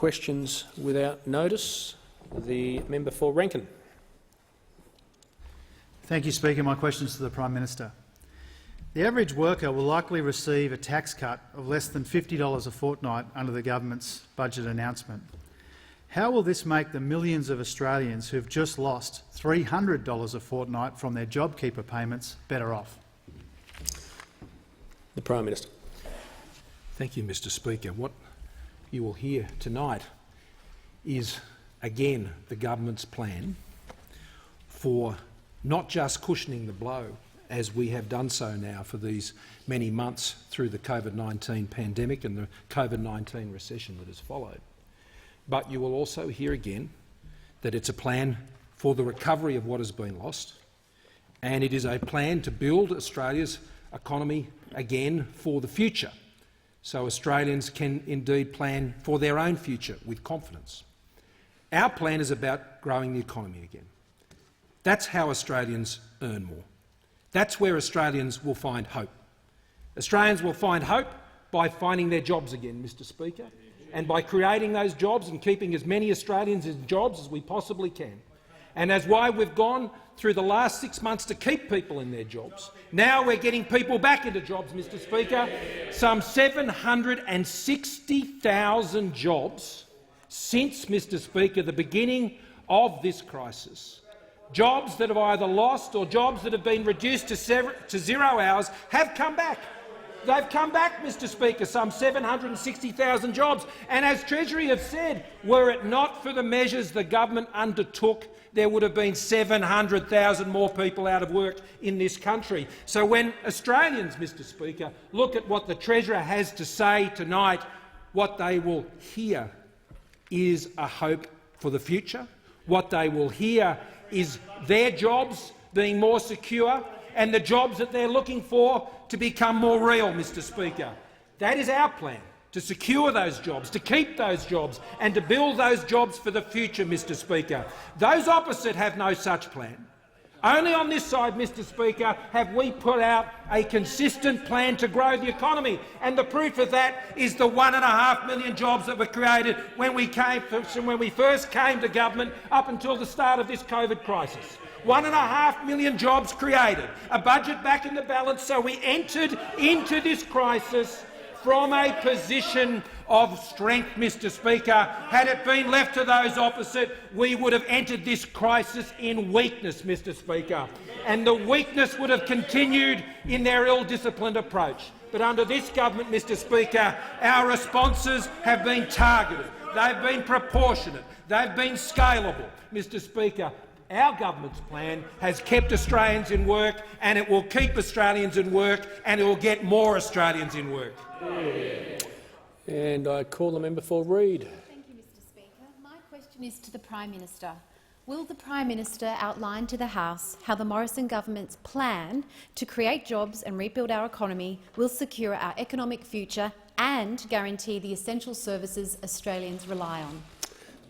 questions without notice. The member for Rankin. Thank you, Speaker. My question is to the Prime Minister. The average worker will likely receive a tax cut of less than $50 a fortnight under the government's budget announcement. How will this make the millions of Australians who have just lost $300 a fortnight from their JobKeeper payments better off? The Prime Minister. Thank you, Mr Speaker. What you will hear tonight is, again, the government's plan for not just cushioning the blow, as we have done so now for these many months through the COVID-19 pandemic and the COVID-19 recession that has followed, but you will also hear again that it's a plan for the recovery of what has been lost, and it is a plan to build Australia's economy again for the future, so Australians can indeed plan for their own future with confidence. Our plan is about growing the economy again. That's how Australians earn more. That's where Australians will find hope. Australians will find hope by finding their jobs again, Mr Speaker, and by creating those jobs and keeping as many Australians in jobs as we possibly can. And that's why we've gone through the last 6 months to keep people in their jobs. Now we're getting people back into jobs, Mr Speaker. Some 760,000 jobs since, Mr Speaker, the beginning of this crisis. Jobs that have either lost or jobs that have been reduced to 0 hours have come back. They've come back, Mr Speaker, some 760,000 jobs. And as Treasury have said, were it not for the measures the government undertook, there would have been 700,000 more people out of work in this country. So when Australians, Mr Speaker, look at what the Treasurer has to say tonight, what they will hear is a hope for the future. What they will hear is their jobs being more secure and the jobs that they're looking for to become more real, Mr Speaker. That is our plan, to secure those jobs, to keep those jobs and to build those jobs for the future, Mr Speaker. Those opposite have no such plan. Only on this side, Mr Speaker, have we put out a consistent plan to grow the economy, and the proof of that is the 1.5 million jobs that were created when we first came to government up until the start of this COVID crisis. 1.5 million jobs created, a budget back in the balance, so we entered into this crisis from a position of strength, Mr Speaker. Had it been left to those opposite, we would have entered this crisis in weakness, Mr Speaker, and the weakness would have continued in their ill-disciplined approach. But under this government, Mr Speaker, our responses have been targeted, they've been proportionate, they've been scalable. Mr Speaker, our government's plan has kept Australians in work, and it will keep Australians in work, and it will get more Australians in work. And I call the member for Reid. Thank you, Mr Speaker. My question is to the Prime Minister. Will the Prime Minister outline to the House how the Morrison government's plan to create jobs and rebuild our economy will secure our economic future and guarantee the essential services Australians rely on?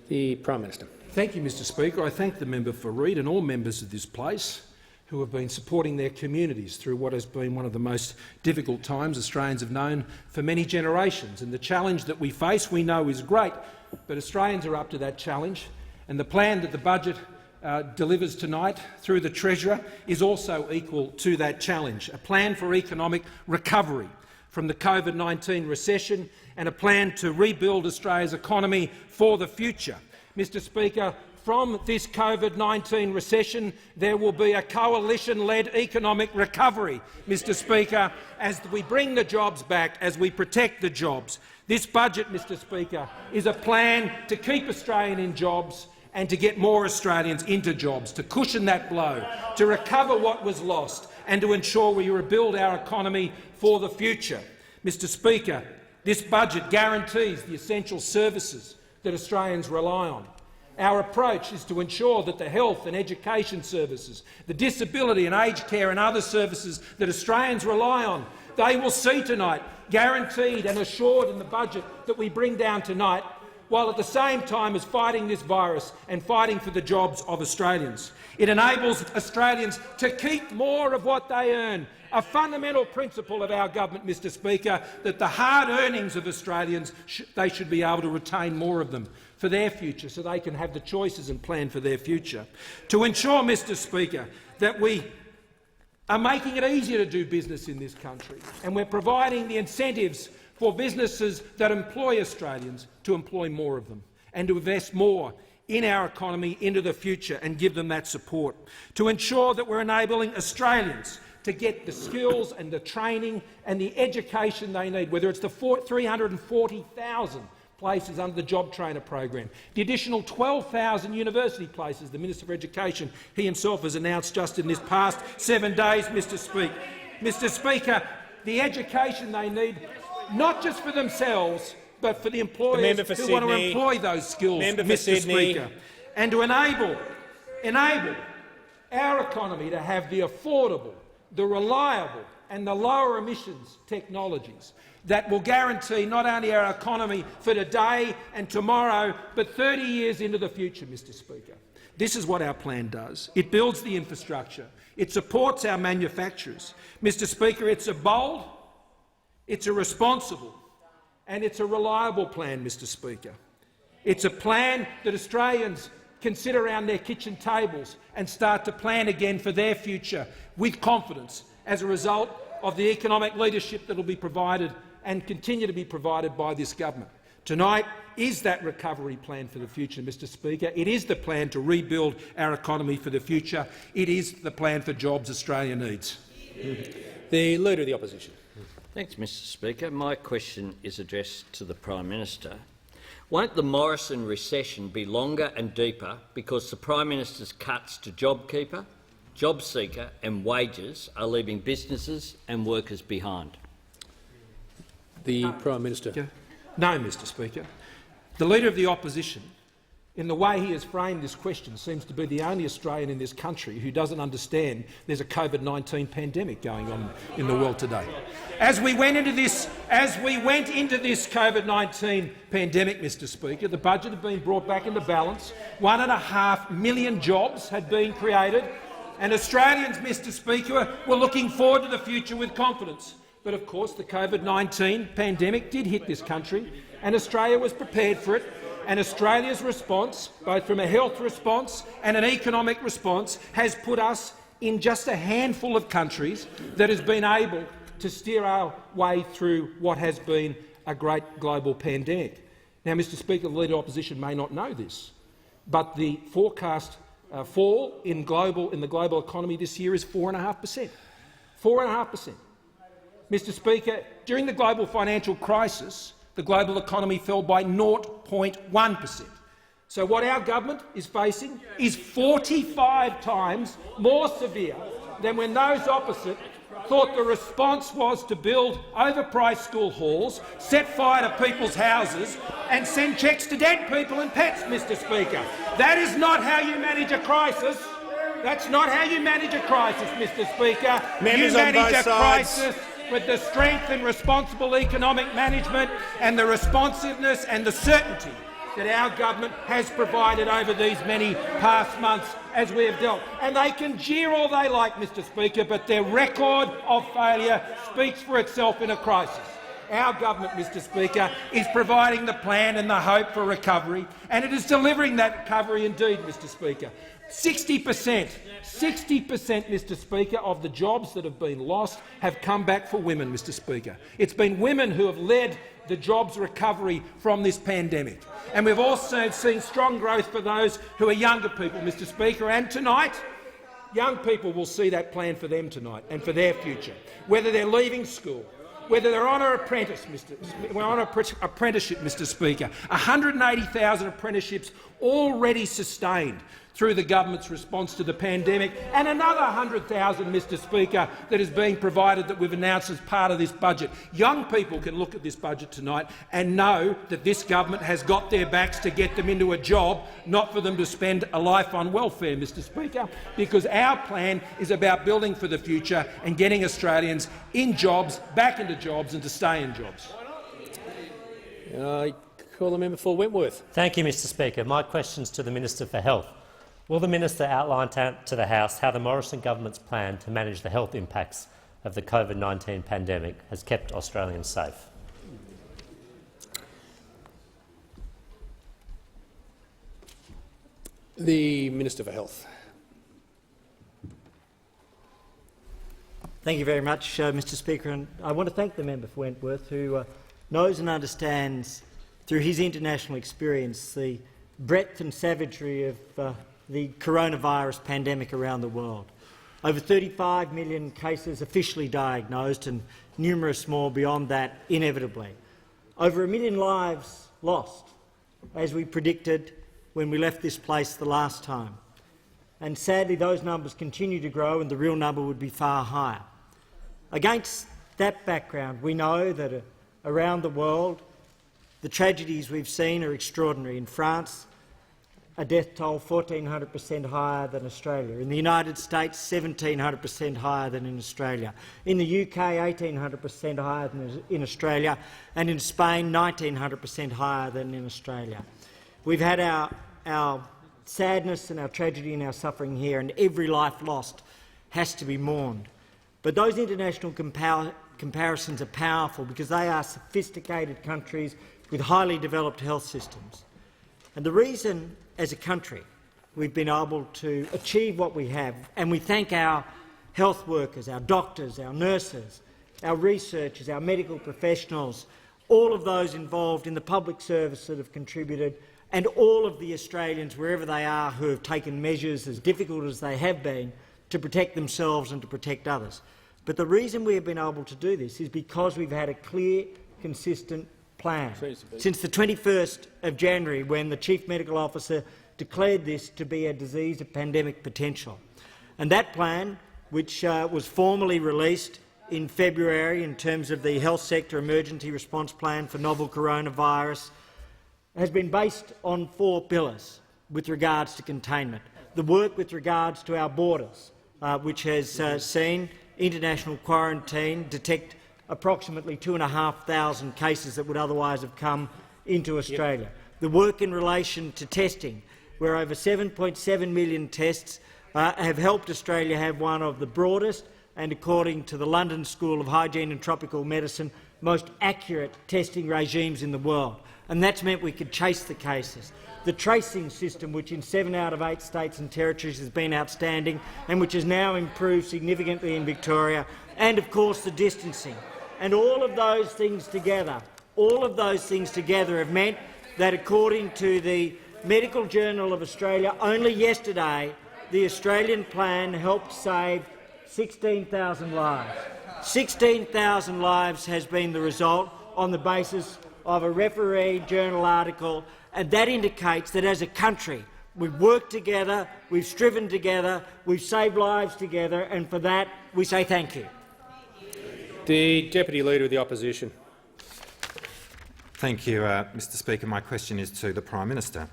The Prime Minister. Thank you, Mr Speaker. I thank the member for Reid and all members of this place who have been supporting their communities through what has been one of the most difficult times Australians have known for many generations. And the challenge that we face, we know, is great, but Australians are up to that challenge. And the plan that the budget delivers tonight through the Treasurer is also equal to that challenge, a plan for economic recovery from the COVID-19 recession and a plan to rebuild Australia's economy for the future. Mr Speaker, from this COVID-19 recession, there will be a coalition-led economic recovery, Mr Speaker, as we bring the jobs back, as we protect the jobs. This budget, Mr Speaker, is a plan to keep Australians in jobs and to get more Australians into jobs, to cushion that blow, to recover what was lost and to ensure we rebuild our economy for the future. Mr Speaker, this budget guarantees the essential services that Australians rely on. Our approach is to ensure that the health and education services, the disability and aged care and other services that Australians rely on, they will see tonight guaranteed and assured in the budget that we bring down tonight while at the same time as fighting this virus and fighting for the jobs of Australians. It enables Australians to keep more of what they earn, a fundamental principle of our government, Mr Speaker, that the hard earnings of Australians, they should be able to retain more of them for their future so they can have the choices and plan for their future. To ensure, Mr Speaker, that we are making it easier to do business in this country, and we're providing the incentives for businesses that employ Australians to employ more of them and to invest more in our economy into the future and give them that support. To ensure that we're enabling Australians to get the skills and the training and the education they need, whether it's the 340,000 places under the Job Trainer program, the additional 12,000 university places the Minister for Education, he himself, has announced just in this past 7 days, Mr Speaker, the education they need, not just for themselves, but for the employers who want to employ those skills, Mr Speaker, and to enable our economy to have the affordable, the reliable and the lower emissions technologies that will guarantee not only our economy for today and tomorrow, but 30 years into the future, Mr Speaker. This is what our plan does. It builds the infrastructure. It supports our manufacturers. Mr Speaker, it's a bold, it's a responsible and it's a reliable plan, Mr Speaker. It's a plan that Australians can sit around their kitchen tables and start to plan again for their future with confidence as a result of the economic leadership that will be provided and continue to be provided by this government. Tonight is that recovery plan for the future, Mr Speaker. It is the plan to rebuild our economy for the future. It is the plan for jobs Australia needs. The Leader of the Opposition. Thanks, Mr Speaker. My question is addressed to the Prime Minister. Won't the Morrison recession be longer and deeper because the Prime Minister's cuts to JobKeeper, JobSeeker and wages are leaving businesses and workers behind? The Prime Minister. No, Mr Speaker. The Leader of the Opposition, in the way he has framed this question, seems to be the only Australian in this country who doesn't understand there's a COVID-19 pandemic going on in the world today. As we went into this COVID-19 pandemic, Mr Speaker, the budget had been brought back into balance. 1.5 million jobs had been created, and Australians, Mr Speaker, were looking forward to the future with confidence. But of course, the COVID-19 pandemic did hit this country, and Australia was prepared for it. And Australia's response, both from a health response and an economic response, has put us in just a handful of countries that has been able to steer our way through what has been a great global pandemic. Now, Mr Speaker, the Leader of Opposition may not know this, but the forecast fall in the global economy this year is 4.5%. 4.5%. Mr Speaker, during the global financial crisis, the global economy fell by 0.1%. So what our government is facing is 45 times more severe than when those opposite thought the response was to build overpriced school halls, set fire to people's houses and send cheques to dead people and pets, Mr Speaker. That is not how you manage a crisis. That's not how you manage a crisis, Mr Speaker. Members you on manage both a sides. crisis with the strength and responsible economic management and the responsiveness and the certainty that our government has provided over these many past months as we have dealt. And they can jeer all they like, Mr Speaker, but their record of failure speaks for itself in a crisis. Our government, Mr Speaker, is providing the plan and the hope for recovery, and it is delivering that recovery indeed, Mr Speaker. 60%, Mr Speaker, of the jobs that have been lost have come back for women, Mr Speaker. It's been women who have led the jobs recovery from this pandemic. And we've also seen strong growth for those who are younger people, Mr Speaker, and tonight young people will see that plan for them tonight and for their future, whether they're leaving school, whether they're on an apprenticeship, Mr Speaker. 180,000 apprenticeships already sustained through the government's response to the pandemic, and another 100,000, Mr Speaker, that is being provided that we've announced as part of this budget. Young people can look at this budget tonight and know that this government has got their backs to get them into a job, not for them to spend a life on welfare, Mr Speaker, because our plan is about building for the future and getting Australians in jobs, back into jobs and to stay in jobs. call the member for Wentworth. Thank you, Mr Speaker. My question is to the Minister for Health. Will the Minister outline to the House how the Morrison government's plan to manage the health impacts of the COVID-19 pandemic has kept Australians safe? The Minister for Health. Thank you very much, Mr Speaker. And I want to thank the member for Wentworth, who knows and understands, through his international experience, the breadth and savagery of the coronavirus pandemic around the world. Over 35 million cases officially diagnosed and numerous more beyond that, inevitably. Over 1 million lives lost, as we predicted when we left this place the last time. And sadly, those numbers continue to grow and the real number would be far higher. Against that background, we know that around the world the tragedies we've seen are extraordinary. In France, a death toll 1,400% higher than Australia. In the United States, 1,700% higher than in Australia. In the UK, 1,800% higher than in Australia. And in Spain, 1,900% higher than in Australia. We've had our sadness and our tragedy and our suffering here, and every life lost has to be mourned. But those international comparisons are powerful because they are sophisticated countries with highly developed health systems. And the reason, as a country, we've been able to achieve what we have, and we thank our health workers, our doctors, our nurses, our researchers, our medical professionals, all of those involved in the public service that have contributed, and all of the Australians, wherever they are, who have taken measures, as difficult as they have been, to protect themselves and to protect others. But the reason we have been able to do this is because we've had a clear, consistent plan. Since the 21st of January, when the Chief Medical Officer declared this to be a disease of pandemic potential. And that plan, which was formally released in February in terms of the Health Sector Emergency Response Plan for novel coronavirus, has been based on 4 pillars with regards to containment. The work with regards to our borders, which has seen international quarantine detect approximately 2,500 cases that would otherwise have come into Australia. The work in relation to testing, where over 7.7 million tests have helped Australia have one of the broadest and, according to the London School of Hygiene and Tropical Medicine, most accurate testing regimes in the world. And that's meant we could chase the cases. The tracing system, which in 7 out of 8 states and territories has been outstanding and which has now improved significantly in Victoria, and of course the distancing. And all of those things together have meant that, according to the Medical Journal of Australia, only yesterday the Australian plan helped save 16,000 lives. 16,000 lives has been the result on the basis of a refereed journal article, and that indicates that as a country we've worked together, we've striven together, we've saved lives together, and for that we say thank you. The Deputy Leader of the Opposition. Thank you, Mr Speaker. My question is to the Prime Minister.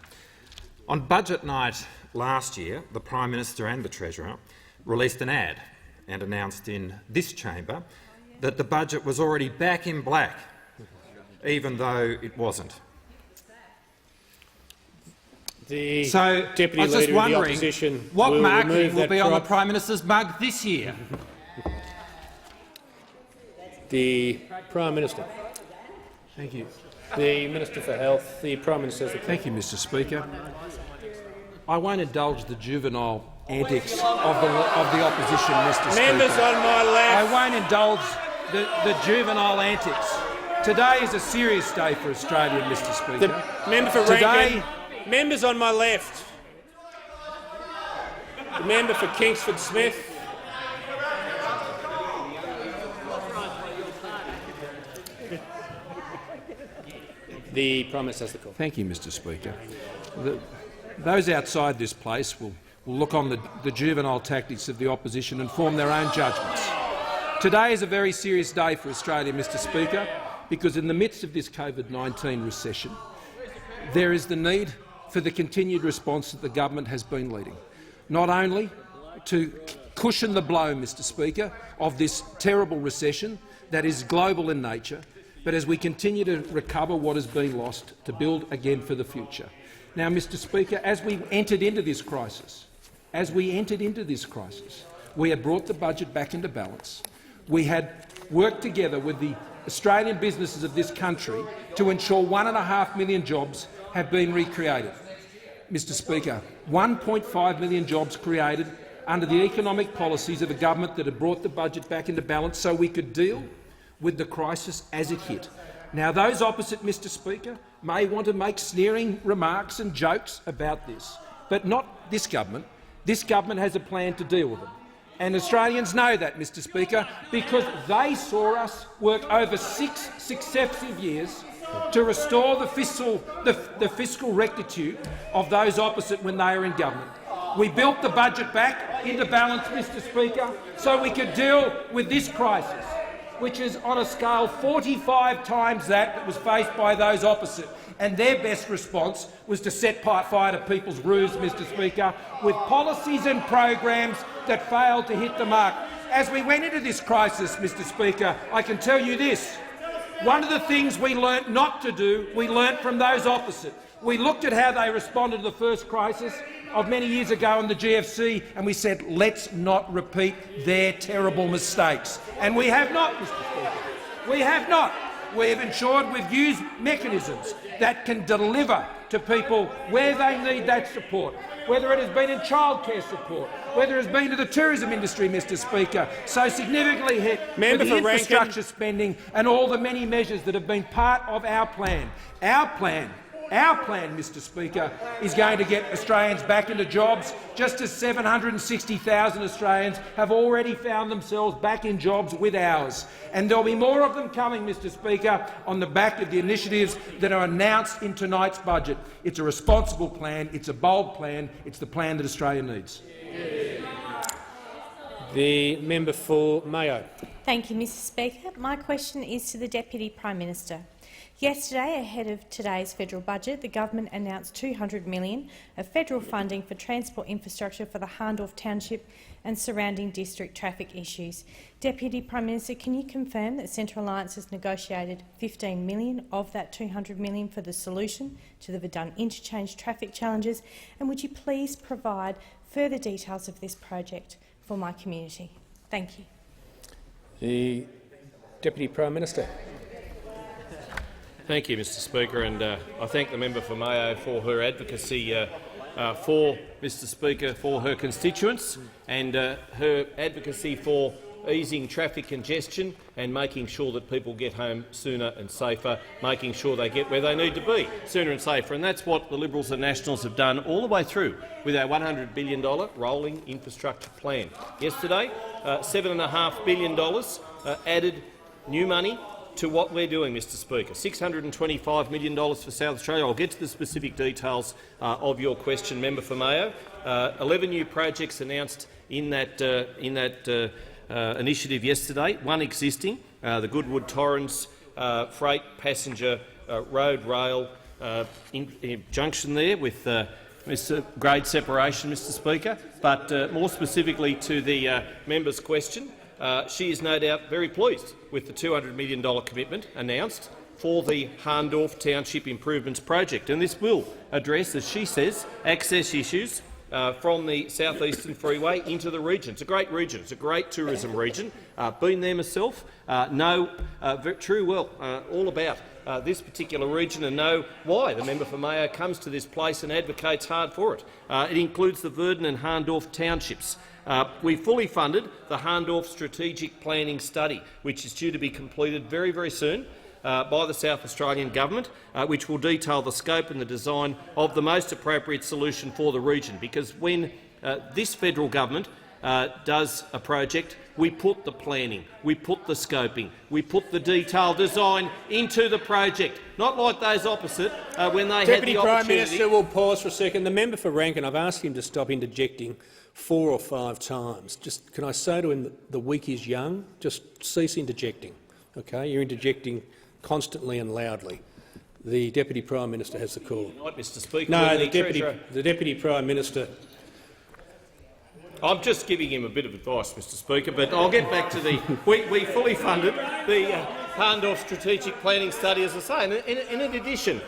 On budget night last year, the Prime Minister and the Treasurer released an ad and announced in this chamber that the budget was already back in black, even though it wasn't. The so Deputy I was just Leader of the wondering Opposition what will marketing will that be on the Prime Minister's mug this year. The Prime Minister. Thank you. The Minister for Health. The Prime Minister has the floor. Thank you, Mr Speaker. I won't indulge the juvenile antics of the opposition, Mr Speaker. Members on my left. I won't indulge the juvenile antics. Today is a serious day for Australia, Mr Speaker. The member for Rankin. Members on my left. The member for Kingsford Smith. The Prime Minister has the call. Thank you, Mr Speaker. Those outside this place will look on the juvenile tactics of the opposition and form their own judgments. Today is a very serious day for Australia, Mr Speaker, because in the midst of this COVID-19 recession, there is the need for the continued response that the government has been leading, not only to cushion the blow, Mr Speaker, of this terrible recession that is global in nature, but as we continue to recover what has been lost to build again for the future. Now, Mr Speaker, as we entered into this crisis, we had brought the budget back into balance. We had worked together with the Australian businesses of this country to ensure 1.5 million jobs have been recreated. Mr Speaker, 1.5 million jobs created under the economic policies of a government that had brought the budget back into balance so we could deal with the crisis as it hit. Now, those opposite, Mr Speaker, may want to make sneering remarks and jokes about this, but not this government. This government has a plan to deal with them. And Australians know that, Mr Speaker, because they saw us work over 6 successive years to restore the fiscal rectitude of those opposite when they were in government. We built the budget back into balance, Mr Speaker, so we could deal with this crisis, which is on a scale 45 times that was faced by those opposite. And their best response was to set fire to people's roofs, Mr Speaker, with policies and programs that failed to hit the mark. As we went into this crisis, Mr Speaker, I can tell you this. One of the things we learnt not to do, we learnt from those opposite. We looked at how they responded to the first crisis of many years ago in the GFC, and we said, let's not repeat their terrible mistakes. And we have not, Mr Speaker. We have not. We have ensured we've used mechanisms that can deliver to people where they need that support, whether it has been in childcare support, whether it has been to the tourism industry, Mr Speaker, so significantly hit with the infrastructure spending and all the many measures that have been part of our plan. Our plan, Mr Speaker, is going to get Australians back into jobs, just as 760,000 Australians have already found themselves back in jobs with ours. And there'll be more of them coming, Mr Speaker, on the back of the initiatives that are announced in tonight's budget. It's a responsible plan, it's a bold plan, it's the plan that Australia needs. The member for Mayo. Thank you, Mr Speaker. My question is to the Deputy Prime Minister. Yesterday, ahead of today's federal budget, the government announced $200 million of federal funding for transport infrastructure for the Hahndorf Township and surrounding district traffic issues. Deputy Prime Minister, can you confirm that Central Alliance has negotiated $15 million of that $200 million for the solution to the Verdun interchange traffic challenges? And would you please provide further details of this project for my community? Thank you. The Deputy Prime Minister. Thank you, Mr Speaker, and I thank the member for Mayo for her advocacy for Mr Speaker, for her constituents, and her advocacy for easing traffic congestion and making sure that people get home sooner and safer, making sure they get where they need to be sooner and safer. And that's what the Liberals and Nationals have done all the way through with our $100 billion rolling infrastructure plan. Yesterday, $7.5 billion added new money to what we're doing, Mr Speaker. $625 million for South Australia. I'll get to the specific details of your question, member for Mayo. 11 new projects announced in that initiative yesterday. One existing, the Goodwood Torrens freight passenger road rail junction there with grade separation, Mr Speaker. But more specifically to the member's question, she is no doubt very pleased with the $200 million commitment announced for the Hahndorf Township Improvements Project. And this will address, as she says, access issues from the southeastern freeway into the region. It's a great region. It's a great tourism region. Been there myself. Know true well all about this particular region and know why the member for Mayo comes to this place and advocates hard for it. It includes the Verdun and Hahndorf townships. We fully funded the Hahndorf Strategic Planning Study, which is due to be completed very, very soon by the South Australian Government, which will detail the scope and the design of the most appropriate solution for the region. Because when this federal government does a project, we put the planning, we put the scoping, we put the detailed design into the project, not like those opposite when they Deputy had the Prime opportunity. Minister will pause for a second. The member for Rankin, I've asked him to stop interjecting 4 or 5 times. Just can I say to him that the week is young? Just cease interjecting. Okay, you're interjecting constantly and loudly. The Deputy Prime Minister has the call. Mr Speaker, no, the Deputy Prime Minister. I'm just giving him a bit of advice, Mr Speaker, but I'll get back to the... We fully funded the part of strategic planning study, as I say. And in addition,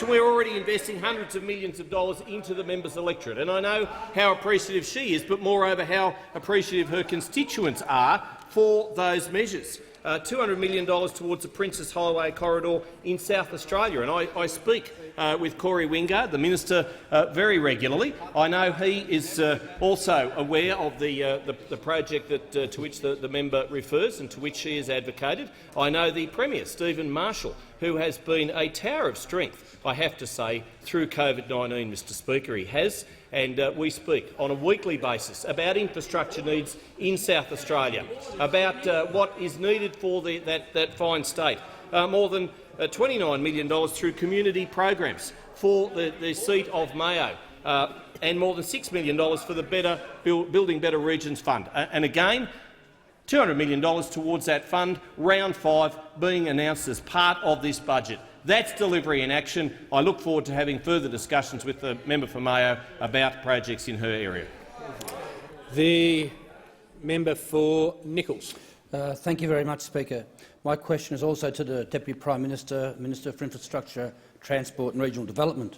we're already investing hundreds of millions of dollars into the member's electorate, and I know how appreciative she is, but moreover how appreciative her constituents are for those measures. $200 million towards the Princess Highway corridor in South Australia. And I speak with Corey Wingard, the minister, very regularly. I know he is also aware of the project that, to which the member refers and to which she has advocated. I know the Premier, Stephen Marshall, who has been a tower of strength, I have to say, through COVID-19, Mr Speaker. He has. And we speak on a weekly basis about infrastructure needs in South Australia, about what is needed for that fine state. More than $29 million through community programs for the seat of Mayo, and more than $6 million for the Building Better Regions Fund. And again, $200 million towards that fund, round 5 being announced as part of this budget. That's delivery in action. I look forward to having further discussions with the member for Mayo about projects in her area. The member for Nichols. Thank you very much, Speaker. My question is also to the Deputy Prime Minister, Minister for Infrastructure, Transport and Regional Development.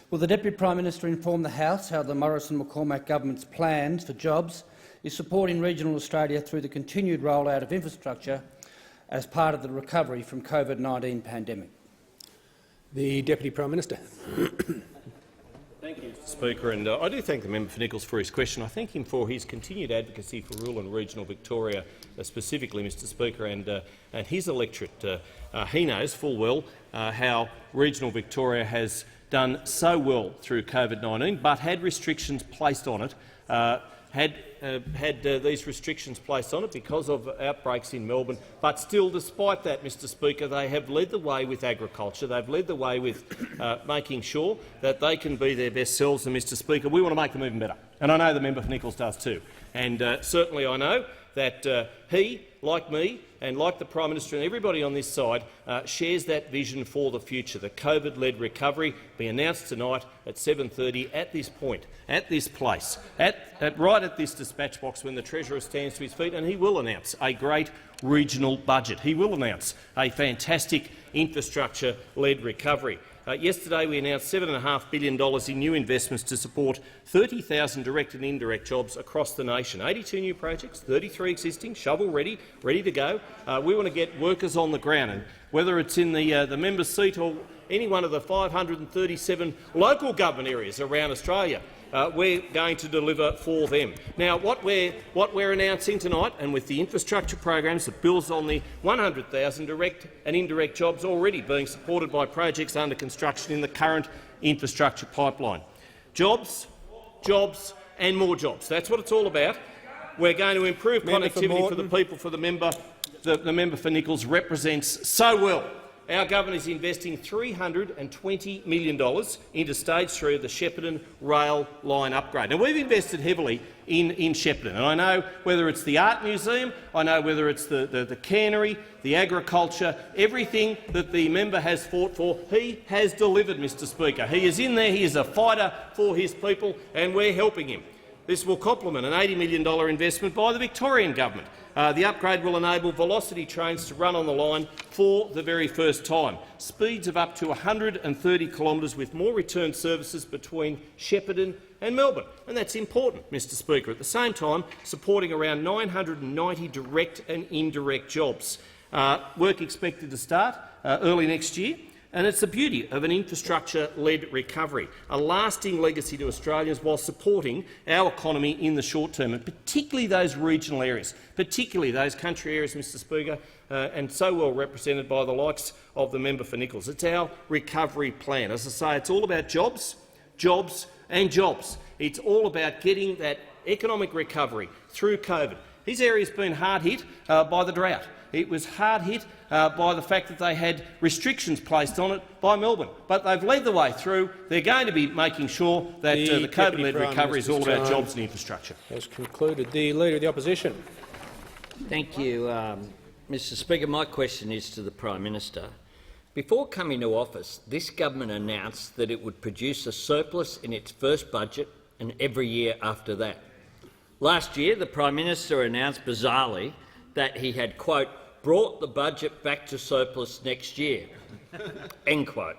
Will the Deputy Prime Minister inform the House how the Morrison-McCormack government's plans for jobs is supporting regional Australia through the continued rollout of infrastructure as part of the recovery from COVID-19 pandemic? The Deputy Prime Minister. Thank you, Mr Speaker, and I do thank the member for Nichols for his question. I thank him for his continued advocacy for rural and regional Victoria, specifically, Mr Speaker, and his electorate. He knows full well how regional Victoria has done so well through COVID-19, but had restrictions placed on it. Had these restrictions placed on it because of outbreaks in Melbourne. But still, despite that, Mr Speaker, they have led the way with agriculture. They've led the way with making sure that they can be their best selves. And, Mr Speaker, we want to make them even better. And I know the member for Nichols does too. And certainly I know that he, like me, and like the Prime Minister and everybody on this side, shares that vision for the future. The COVID-led recovery be announced tonight at 7:30 at this point, at this place, right at this dispatch box when the Treasurer stands to his feet, and he will announce a great regional budget. He will announce a fantastic infrastructure-led recovery. Yesterday we announced $7.5 billion in new investments to support 30,000 direct and indirect jobs across the nation. 82 new projects, 33 existing, shovel-ready, ready to go. We want to get workers on the ground, and whether it's in the member's seat or any one of the 537 local government areas around Australia, we're going to deliver for them. Now, what we're announcing tonight, and with the infrastructure programs that builds on the 100,000 direct and indirect jobs already being supported by projects under construction in the current infrastructure pipeline. Jobs, jobs and more jobs. That's what it's all about. We're going to improve connectivity for the people for the member. The member for Nichols represents so well. Our government is investing $320 million into Stage 3 of the Shepparton rail line upgrade. Now, we've invested heavily in Shepparton, and I know whether it's the Art Museum, I know whether it's the cannery, the agriculture, everything that the member has fought for, he has delivered, Mr Speaker. He is in there, he is a fighter for his people, and we're helping him. This will complement an $80 million investment by the Victorian government. The upgrade will enable velocity trains to run on the line for the very first time. Speeds of up to 130 kilometres with more return services between Shepparton and Melbourne. And that's important, Mr Speaker. At the same time, supporting around 990 direct and indirect jobs. Work expected to start early next year. And it's the beauty of an infrastructure-led recovery, a lasting legacy to Australians while supporting our economy in the short term, and particularly those regional areas, particularly those country areas, Mr Speaker, and so well represented by the likes of the member for Nichols. It's our recovery plan. As I say, it's all about jobs, jobs and jobs. It's all about getting that economic recovery through COVID. His area's been hard hit by the drought. It was hard hit by the fact that they had restrictions placed on it by Melbourne. But they've led the way through. They're going to be making sure that the COVID-led recovery is all about jobs and infrastructure. Has concluded. The Leader of the Opposition. Thank you, Mr Speaker. My question is to the Prime Minister. Before coming to office, this government announced that it would produce a surplus in its first budget and every year after that. Last year, the Prime Minister announced bizarrely that he had, quote, brought the budget back to surplus next year." End quote.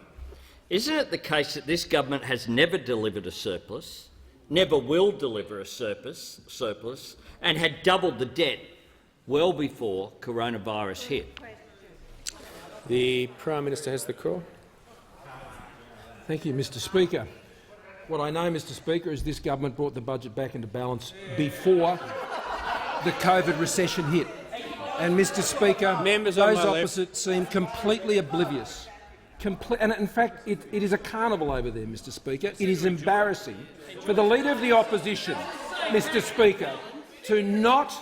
Isn't it the case that this government has never delivered a surplus, never will deliver a surplus, and had doubled the debt well before coronavirus hit? The Prime Minister has the call. Thank you, Mr Speaker. What I know, Mr Speaker, is this government brought the budget back into balance before the COVID recession hit. And, Mr Speaker, Members on those my opposite seem completely oblivious. And in fact, it is a carnival over there, Mr Speaker. It is embarrassing for the Leader of the Opposition, Mr Speaker, to not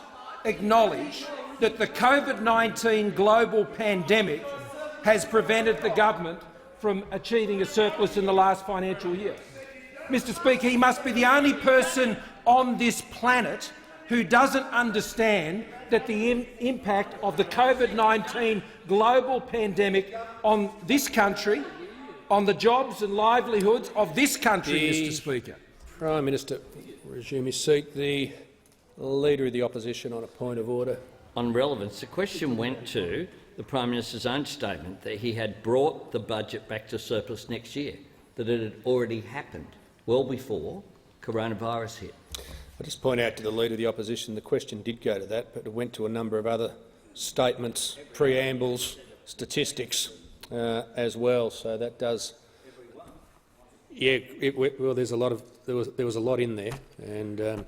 acknowledge that the COVID-19 global pandemic has prevented the government from achieving a surplus in the last financial year. Mr Speaker, he must be the only person on this planet who doesn't understand that the impact of the COVID-19 global pandemic on this country, on the jobs and livelihoods of this country, Mr Speaker. Prime Minister, resume his seat. The Leader of the Opposition on a point of order. On relevance, the question went to the Prime Minister's own statement that he had brought the budget back to surplus next year, that it had already happened well before coronavirus hit. I just point out to the Leader of the Opposition the question did go to that, but it went to a number of other statements, preambles, statistics as well. So that does, yeah. Well, there's a lot of there was a lot in there, and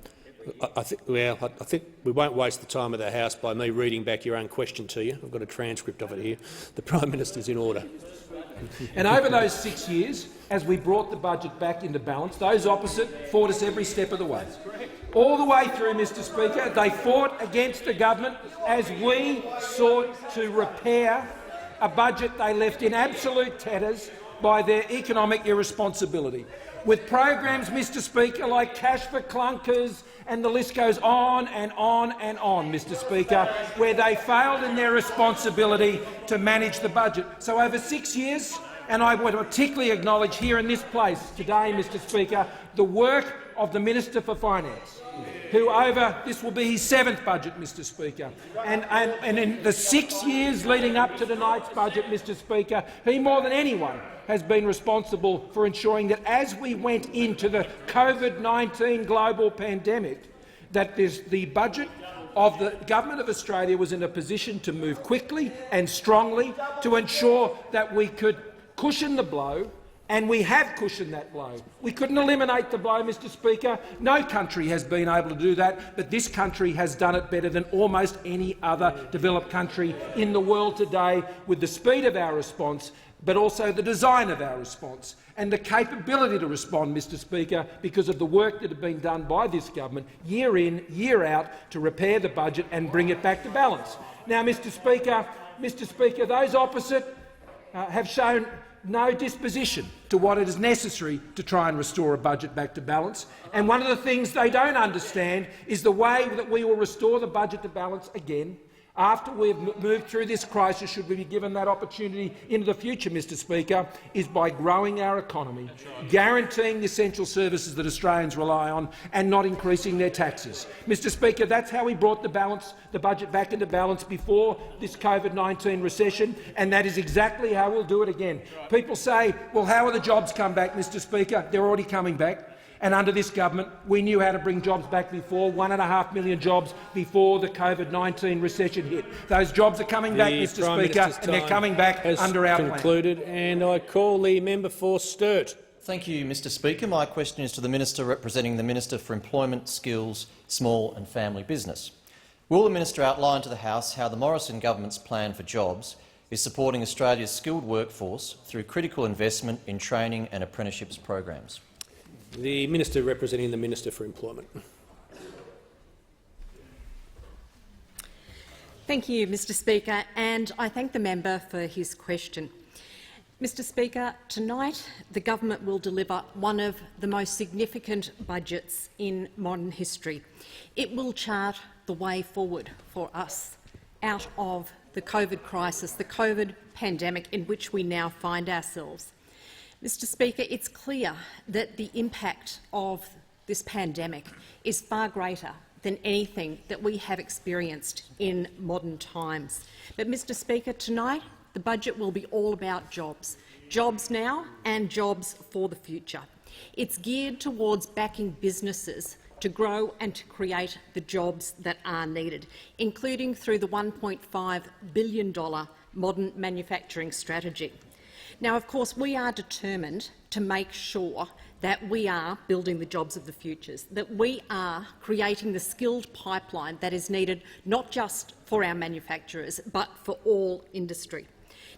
I think we won't waste the time of the House by me reading back your own question to you. I've got a transcript of it here. The Prime Minister's in order. And over those 6 years, as we brought the budget back into balance, those opposite fought us every step of the way. All the way through, Mr Speaker, they fought against the government as we sought to repair a budget they left in absolute tatters by their economic irresponsibility. With programs, Mr Speaker, like Cash for Clunkers, and the list goes on and on and on, Mr Speaker, where they failed in their responsibility to manage the budget. So over 6 years, and I would particularly acknowledge here in this place today, Mr Speaker, the work of the Minister for Finance, who this will be his 7th budget, Mr Speaker, and in the 6 years leading up to tonight's budget, Mr Speaker, he more than anyone has been responsible for ensuring that as we went into the COVID-19 global pandemic, that the budget of the Government of Australia was in a position to move quickly and strongly to ensure that we could cushion the blow, and we have cushioned that blow. We couldn't eliminate the blow, Mr Speaker. No country has been able to do that, but this country has done it better than almost any other developed country in the world today, with the speed of our response, but also the design of our response and the capability to respond, Mr Speaker, because of the work that has been done by this government year in, year out to repair the budget and bring it back to balance. Now, Mr Speaker, those opposite have shown no disposition to what it is necessary to try and restore a budget back to balance. And one of the things they don't understand is the way that we will restore the budget to balance again after we've moved through this crisis, should we be given that opportunity into the future, Mr Speaker, is by growing our economy, guaranteeing the essential services that Australians rely on, and not increasing their taxes. Mr Speaker, that's how we brought the budget back into balance before this COVID-19 recession, and that is exactly how we'll do it again. People say, well, how are the jobs come back, Mr Speaker? They're already coming back. And under this government, we knew how to bring jobs back before, 1.5 million jobs before the COVID-19 recession hit. Those jobs are coming back, Mr Speaker, and they're coming back under our concluded, plan. And I call the member for Sturt. Thank you, Mr Speaker. My question is to the Minister representing the Minister for Employment, Skills, Small and Family Business. Will the Minister outline to the House how the Morrison government's plan for jobs is supporting Australia's skilled workforce through critical investment in training and apprenticeships programs? The Minister representing the Minister for Employment. Thank you, Mr Speaker, and I thank the member for his question. Mr Speaker, tonight the government will deliver one of the most significant budgets in modern history. It will chart the way forward for us out of the COVID crisis, the COVID pandemic in which we now find ourselves. Mr Speaker, it's clear that the impact of this pandemic is far greater than anything that we have experienced in modern times. But, Mr Speaker, tonight the budget will be all about jobs. Jobs now and jobs for the future. It's geared towards backing businesses to grow and to create the jobs that are needed, including through the $1.5 billion modern manufacturing strategy. Now, of course, we are determined to make sure that we are building the jobs of the futures, that we are creating the skilled pipeline that is needed not just for our manufacturers but for all industry.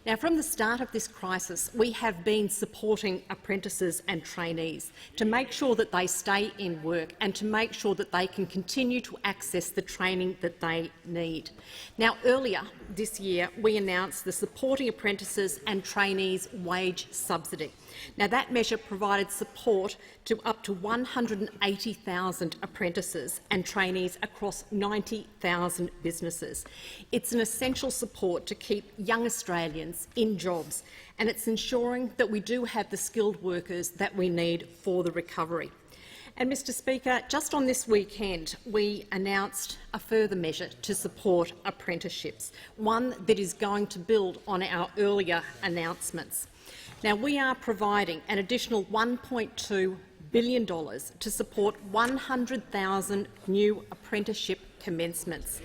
Now, from the start of this crisis, we have been supporting apprentices and trainees to make sure that they stay in work and to make sure that they can continue to access the training that they need. Now, earlier this year, we announced the Supporting Apprentices and Trainees Wage Subsidy. Now, that measure provided support to up to 180,000 apprentices and trainees across 90,000 businesses. It's an essential support to keep young Australians in jobs, and it's ensuring that we do have the skilled workers that we need for the recovery. And, Mr Speaker, just on this weekend we announced a further measure to support apprenticeships, one that is going to build on our earlier announcements. Now, we are providing an additional $1.2 billion to support 100,000 new apprenticeship commencements.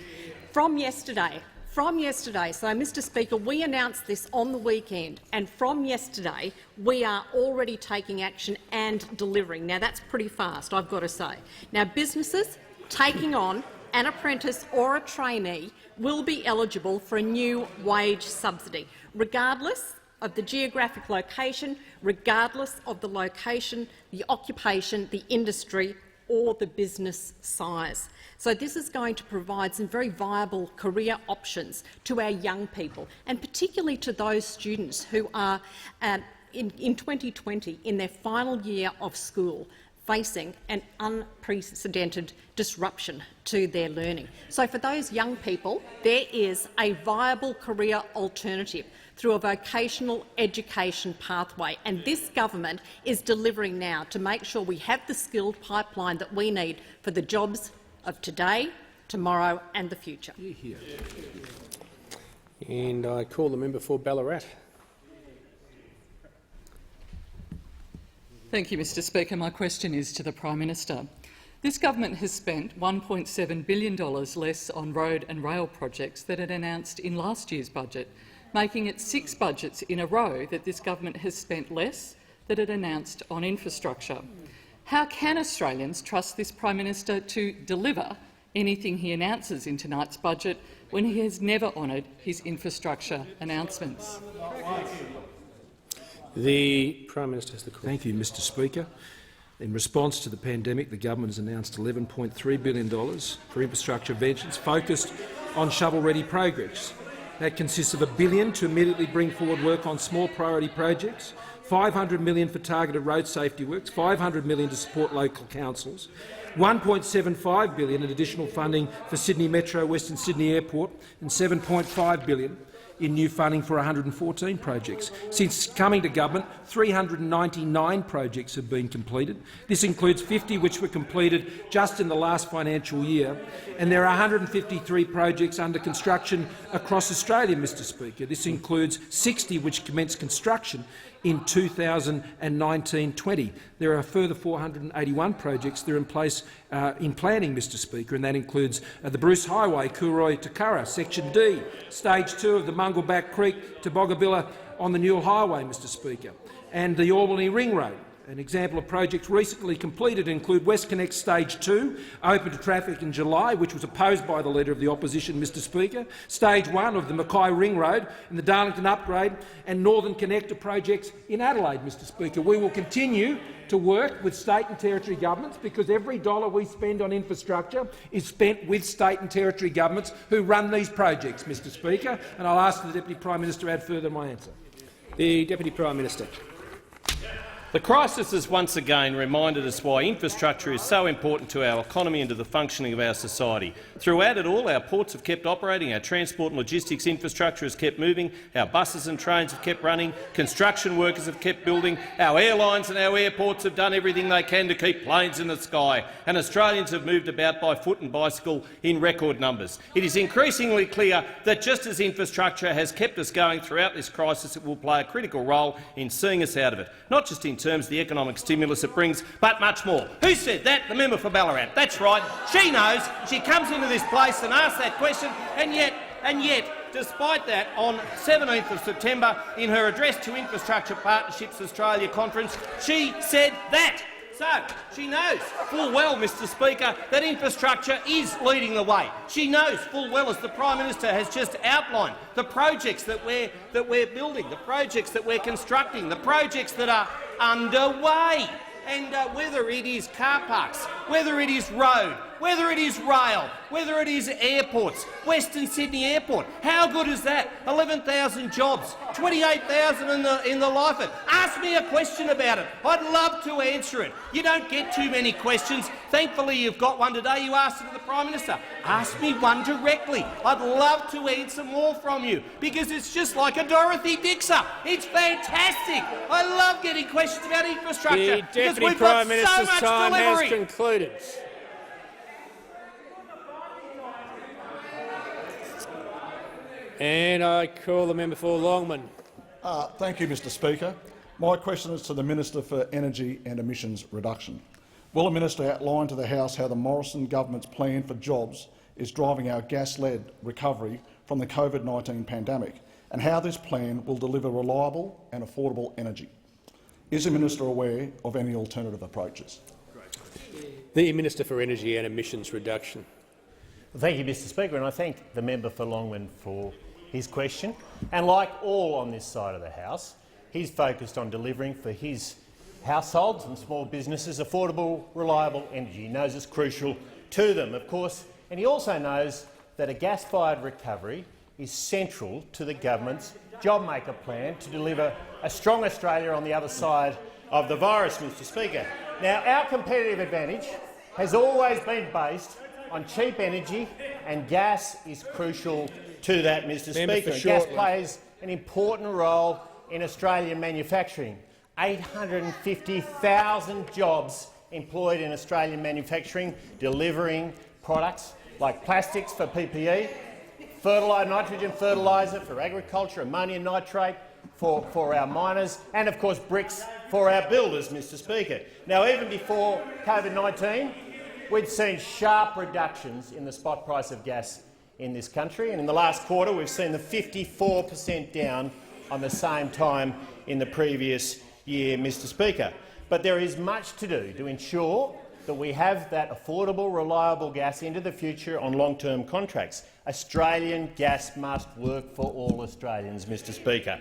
From yesterday, so, Mr Speaker, we announced this on the weekend, and from yesterday we are already taking action and delivering. Now, that's pretty fast, I've got to say. Now, businesses taking on an apprentice or a trainee will be eligible for a new wage subsidy, regardless of the geographic location, regardless of the location, the occupation, the industry or the business size. So this is going to provide some very viable career options to our young people, and particularly to those students who are in 2020 in their final year of school, facing an unprecedented disruption to their learning. So for those young people, there is a viable career alternative through a vocational education pathway, and this government is delivering now to make sure we have the skilled pipeline that we need for the jobs of today, tomorrow and the future. And I call the member for Ballarat. Thank you, Mr Speaker. My question is to the Prime Minister. This government has spent $1.7 billion less on road and rail projects than it announced in last year's budget, making it 6 budgets in a row that this government has spent less than it announced on infrastructure. How can Australians trust this Prime Minister to deliver anything he announces in tonight's budget when he has never honoured his infrastructure announcements? The Prime Minister has the call. Thank you, Mr Speaker. In response to the pandemic, the government has announced $11.3 billion for infrastructure ventures focused on shovel-ready projects. That consists of $1 billion to immediately bring forward work on small priority projects, $500 million for targeted road safety works, $500 million to support local councils, $1.75 billion in additional funding for Sydney Metro, Western Sydney Airport, and $7.5 billion in new funding for 114 projects. Since coming to government, 399 projects have been completed. This includes 50 which were completed just in the last financial year, and there are 153 projects under construction across Australia, Mr Speaker. This includes 60 which commenced construction in 2019-20. There are a further 481 projects that are in place in planning, Mr Speaker, and that includes the Bruce Highway, Cooroy to Curra, Section D, Stage 2 of the Mungleback Creek to Bogabilla on the Newell Highway, Mr Speaker, and the Albany Ring Road. An example of projects recently completed include WestConnect Stage 2, open to traffic in July, which was opposed by the Leader of the Opposition, Mr Speaker, Stage 1 of the Mackay Ring Road and the Darlington Upgrade, and Northern Connector projects in Adelaide, Mr Speaker. We will continue to work with state and territory governments because every dollar we spend on infrastructure is spent with state and territory governments who run these projects, Mr Speaker, and I'll ask the Deputy Prime Minister to add further to my answer. The Deputy Prime Minister. The crisis has once again reminded us why infrastructure is so important to our economy and to the functioning of our society. Throughout it all, our ports have kept operating, our transport and logistics infrastructure has kept moving, our buses and trains have kept running, construction workers have kept building, our airlines and our airports have done everything they can to keep planes in the sky, and Australians have moved about by foot and bicycle in record numbers. It is increasingly clear that just as infrastructure has kept us going throughout this crisis, it will play a critical role in seeing us out of it, not just in terms of the economic stimulus it brings, but much more. Who said that? The member for Ballarat. That's right. She knows. She comes into this place and asks that question, and yet, despite that, on 17th of September, in her address to Infrastructure Partnerships Australia conference, she said that. So, she knows full well, Mr Speaker, that infrastructure is leading the way. She knows full well, as the Prime Minister has just outlined, the projects that we're building, the projects that we're constructing, the projects that are underway. And whether it is car parks, whether it is road, whether it is rail, whether it is airports, Western Sydney Airport, how good is that? 11,000 jobs, 28,000 in the life of it. Ask me a question about it. I'd love to answer it. You don't get too many questions. Thankfully, you've got one today. You asked it to the Prime Minister. Ask me one directly. I'd love to answer more from you, because it's just like a Dorothy Dixer. It's fantastic. I love getting questions about infrastructure. The Deputy Prime Minister's time has concluded. And I call the member for Longman. Thank you, Mr Speaker. My question is to the Minister for Energy and Emissions Reduction. Will the Minister outline to the House how the Morrison government's plan for jobs is driving our gas-led recovery from the COVID-19 pandemic, and how this plan will deliver reliable and affordable energy? Is the Minister aware of any alternative approaches? The Minister for Energy and Emissions Reduction. Thank you, Mr Speaker, and I thank the member for Longman for his question. And like all on this side of the House, he's focused on delivering for his households and small businesses affordable, reliable energy. He knows it's crucial to them, of course, and he also knows that a gas-fired recovery is central to the government's JobMaker plan to deliver a strong Australia on the other side of the virus, Mr Speaker. Now, our competitive advantage has always been based on cheap energy, and gas is crucial to that, Mr Speaker. Gas plays an important role in Australian manufacturing. 850,000 jobs employed in Australian manufacturing, delivering products like plastics for PPE, nitrogen fertiliser for agriculture, ammonium nitrate for our miners, and of course bricks for our builders, Mr Speaker. Now, even before COVID-19, we'd seen sharp reductions in the spot price of gas in this country, and in the last quarter we've seen the 54% down on the same time in the previous year, Mr Speaker. But there is much to do to ensure that we have that affordable, reliable gas into the future on long-term contracts. Australian gas must work for all Australians, Mr Speaker.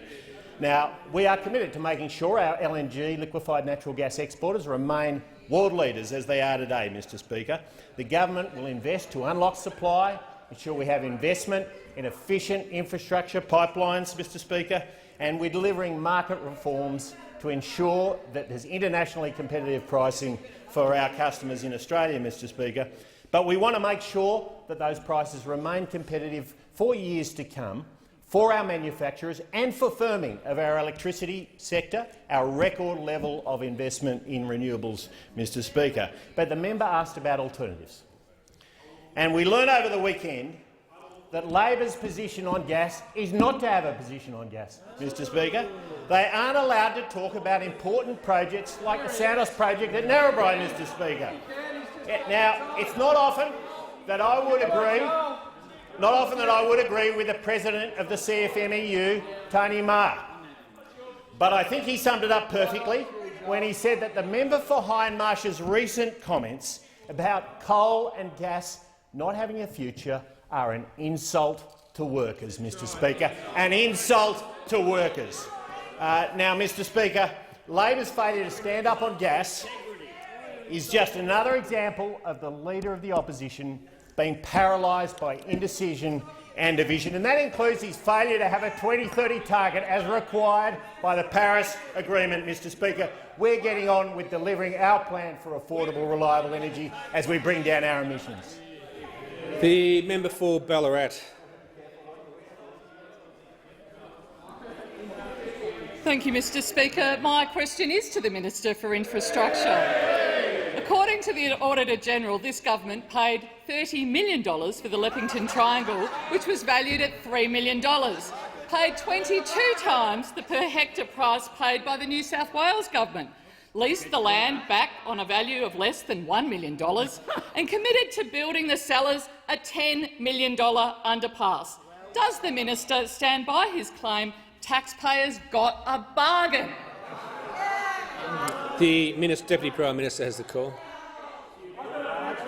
Now, we are committed to making sure our LNG, liquefied natural gas exporters, remain world leaders as they are today, Mr Speaker. The government will invest to unlock supply, ensure we have investment in efficient infrastructure pipelines, Mr Speaker, and we're delivering market reforms to ensure that there's internationally competitive pricing for our customers in Australia, Mr Speaker. But we want to make sure that those prices remain competitive for years to come for our manufacturers and for firming of our electricity sector, our record level of investment in renewables, Mr Speaker. But the member asked about alternatives. And we learned over the weekend that Labor's position on gas is not to have a position on gas, Mr Speaker. They aren't allowed to talk about important projects like the Santos project at Narrabri, Mr Speaker. Now, it's not often that I would agree with the President of the CFMEU, Tony Marr. But I think he summed it up perfectly when he said that the member for Hindmarsh's recent comments about coal and gas not having a future are an insult to workers, Mr Speaker. An insult to workers. Now, Mr Speaker, Labor's failure to stand up on gas is just another example of the Leader of the Opposition being paralysed by indecision and a vision, and that includes his failure to have a 2030 target as required by the Paris Agreement, Mr Speaker. We're getting on with delivering our plan for affordable, reliable energy as we bring down our emissions. The member for Ballarat. Thank you, Mr Speaker. My question is to the Minister for Infrastructure. According to the Auditor-General, this government paid $30 million for the Leppington Triangle, which was valued at $3 million, paid 22 times the per hectare price paid by the New South Wales government, leased the land back on a value of less than $1 million and committed to building the Cellars a $10 million underpass. Does the minister stand by his claim taxpayers got a bargain? The Deputy Prime Minister has the call.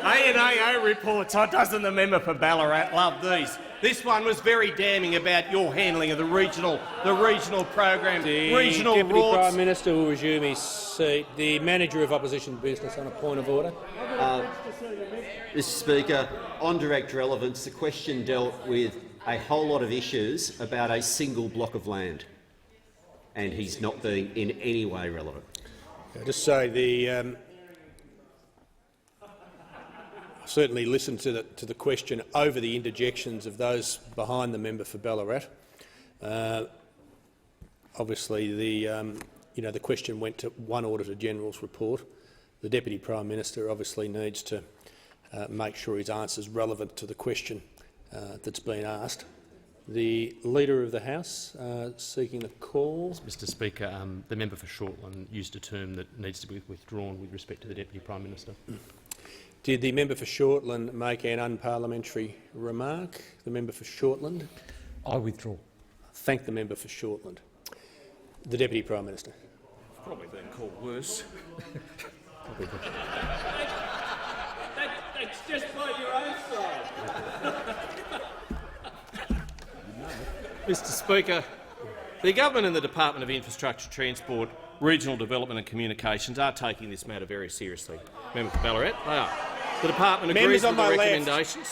ANAO reports. Oh, doesn't the member for Ballarat love these? This one was very damning about your handling of the regional program, regional The Deputy rorts. Prime Minister will resume his seat. The Manager of Opposition Business on a point of order. Mr Speaker, on direct relevance, the question dealt with a whole lot of issues about a single block of land, and he's not being in any way relevant. I'll just say I certainly listened to the question over the interjections of those behind the member for Ballarat. Obviously, the question went to one Auditor General's report. The Deputy Prime Minister obviously needs to make sure his answer is relevant to the question that's been asked. The Leader of the House seeking the call. Mr Speaker, the member for Shortland used a term that needs to be withdrawn with respect to the Deputy Prime Minister. Did the member for Shortland make an unparliamentary remark? The member for Shortland? I withdraw. Thank the member for Shortland. The Deputy Prime Minister. Probably been called worse. That's just by your own side. Mr Speaker, the government and the Department of Infrastructure, Transport, Regional Development and Communications are taking this matter very seriously. Member for Ballarat, they are. The department agrees with the recommendations.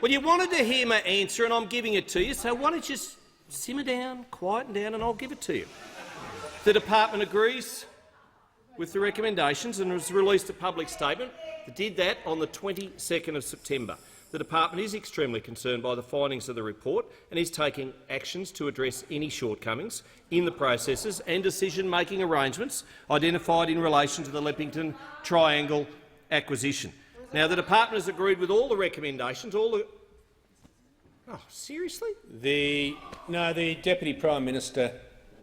Well, you wanted to hear my answer and I'm giving it to you, so why don't you just simmer down, quieten down and I'll give it to you. The department agrees with the recommendations and has released a public statement that did that on the 22nd of September. The department is extremely concerned by the findings of the report and is taking actions to address any shortcomings in the processes and decision-making arrangements identified in relation to the Leppington Triangle acquisition. Now, the department has agreed with all the recommendations. Oh, seriously? The Deputy Prime Minister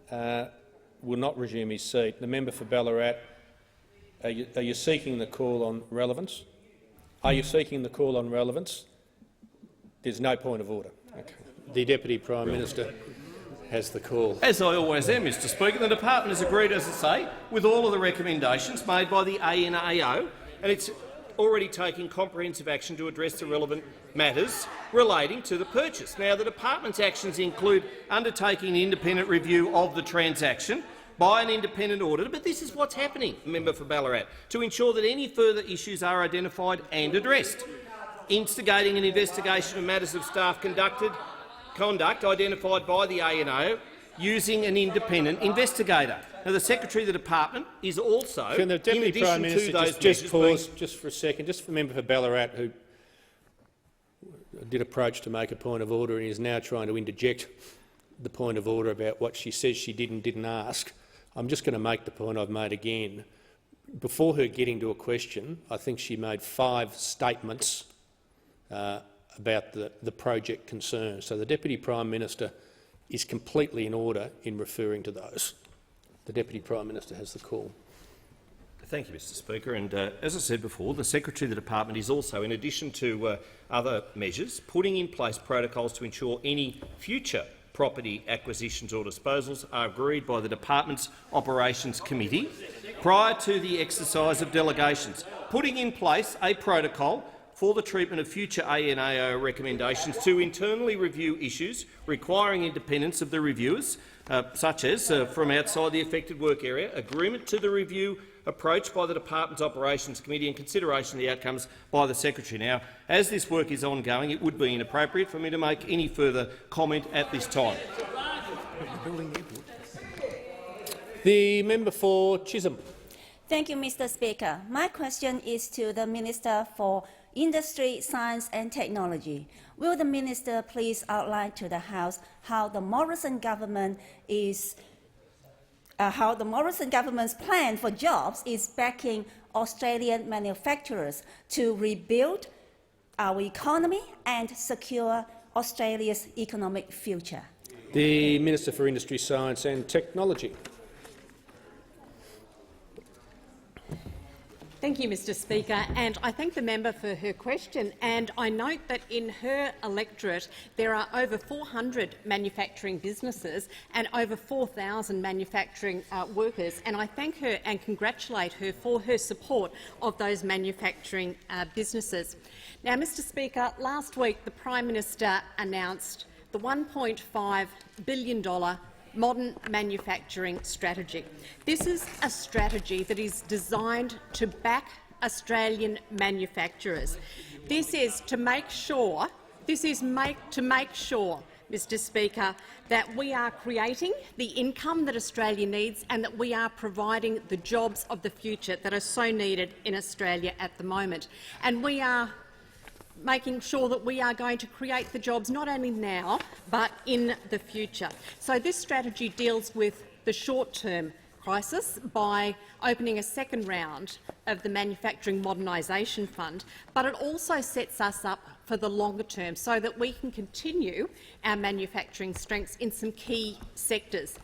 will not resume his seat. The member for Ballarat, are you seeking the call on relevance? Are you seeking the call on relevance? There's no point of order. Okay. The Deputy Prime Minister has the call. As I always am, Mr Speaker, the department has agreed, as I say, with all of the recommendations made by the ANAO, and it's already taking comprehensive action to address the relevant matters relating to the purchase. Now, the department's actions include undertaking an independent review of the transaction by an independent auditor, but this is what's happening, member for Ballarat, to ensure that any further issues are identified and addressed. Instigating an investigation of matters of staff conduct identified by the ANO using an independent investigator. Now, the Secretary of the Department is also, Can the Deputy Prime Minister just pause just for a second, just for the member for Ballarat who did approach to make a point of order and is now trying to interject the point of order about what she says she did and didn't ask. I'm just going to make the point I've made again. Before her getting to a question, I think she made 5 statements about the project concerns. So the Deputy Prime Minister is completely in order in referring to those. The Deputy Prime Minister has the call. Thank you, Mr Speaker. And as I said before, the Secretary of the Department is also, in addition to other measures, putting in place protocols to ensure any future property acquisitions or disposals are agreed by the Department's Operations Committee prior to the exercise of delegations, putting in place a protocol for the treatment of future ANAO recommendations to internally review issues requiring independence of the reviewers, such as from outside the affected work area, agreement to the review approach by the Department's Operations Committee and consideration of the outcomes by the Secretary. Now, as this work is ongoing, it would be inappropriate for me to make any further comment at this time. The member for Chisholm. Thank you, Mr. Speaker. My question is to the Minister for Industry, Science and Technology. Will the Minister please outline to the House how the Morrison government's plan for jobs is backing Australian manufacturers to rebuild our economy and secure Australia's economic future? The Minister for Industry, Science and Technology. Thank you, Mr. Speaker, and I thank the member for her question. And I note that in her electorate there are over 400 manufacturing businesses and over 4,000 manufacturing workers, and I thank her and congratulate her for her support of those manufacturing businesses. Now, Mr. Speaker, last week the Prime Minister announced the $1.5 billion modern manufacturing strategy. This is a strategy that is designed to back Australian manufacturers. This is to make sure, Mr. Speaker, that we are creating the income that Australia needs and that we are providing the jobs of the future that are so needed in Australia at the moment. And we are making sure that we are going to create the jobs not only now but in the future. So this strategy deals with the short-term crisis by opening a second round of the Manufacturing Modernisation Fund, but it also sets us up for the longer term so that we can continue our manufacturing strengths in some key sectors.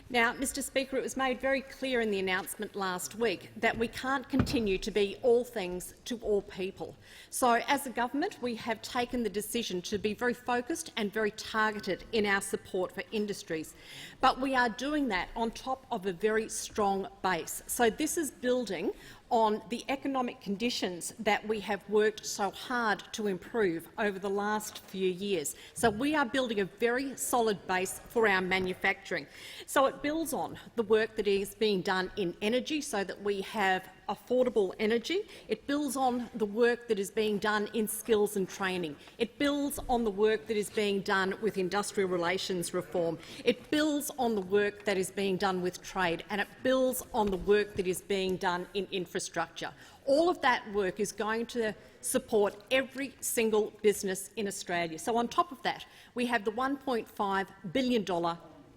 Now, Mr. Speaker, it was made very clear in the announcement last week that we can't continue to be all things to all people. So, as a government, we have taken the decision to be very focused and very targeted in our support for industries. But we are doing that on top of a very strong base. So this is building on the economic conditions that we have worked so hard to improve over the last few years. So we are building a very solid base for our manufacturing. So it builds on the work that is being done in energy so that we have affordable energy. It builds on the work that is being done in skills and training. It builds on the work that is being done with industrial relations reform. It builds on the work that is being done with trade, and it builds on the work that is being done in infrastructure. All of that work is going to support every single business in Australia. So on top of that, we have the $1.5 billion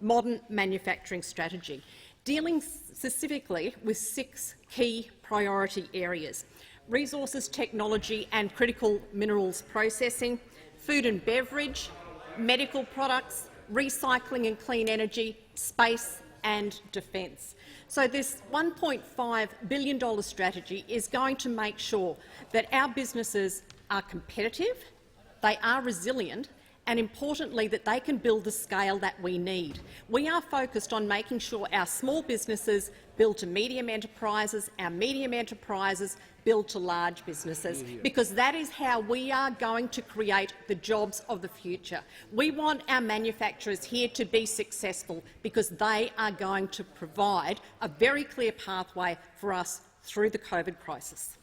modern manufacturing strategy, dealing specifically with 6 key priority areas: resources, technology and critical minerals processing, food and beverage, medical products, recycling and clean energy, space and defence. So this $1.5 billion strategy is going to make sure that our businesses are competitive, they are resilient, and importantly that they can build the scale that we need. We are focused on making sure our small businesses build to medium enterprises, our medium enterprises build to large businesses, because that is how we are going to create the jobs of the future. We want our manufacturers here to be successful because they are going to provide a very clear pathway for us through the COVID crisis.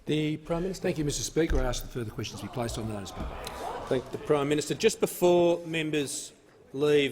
The Prime Minister. Thank you, Mr. Speaker. I ask that further questions be placed on the notice paper. Thank the Prime Minister. Just before members leave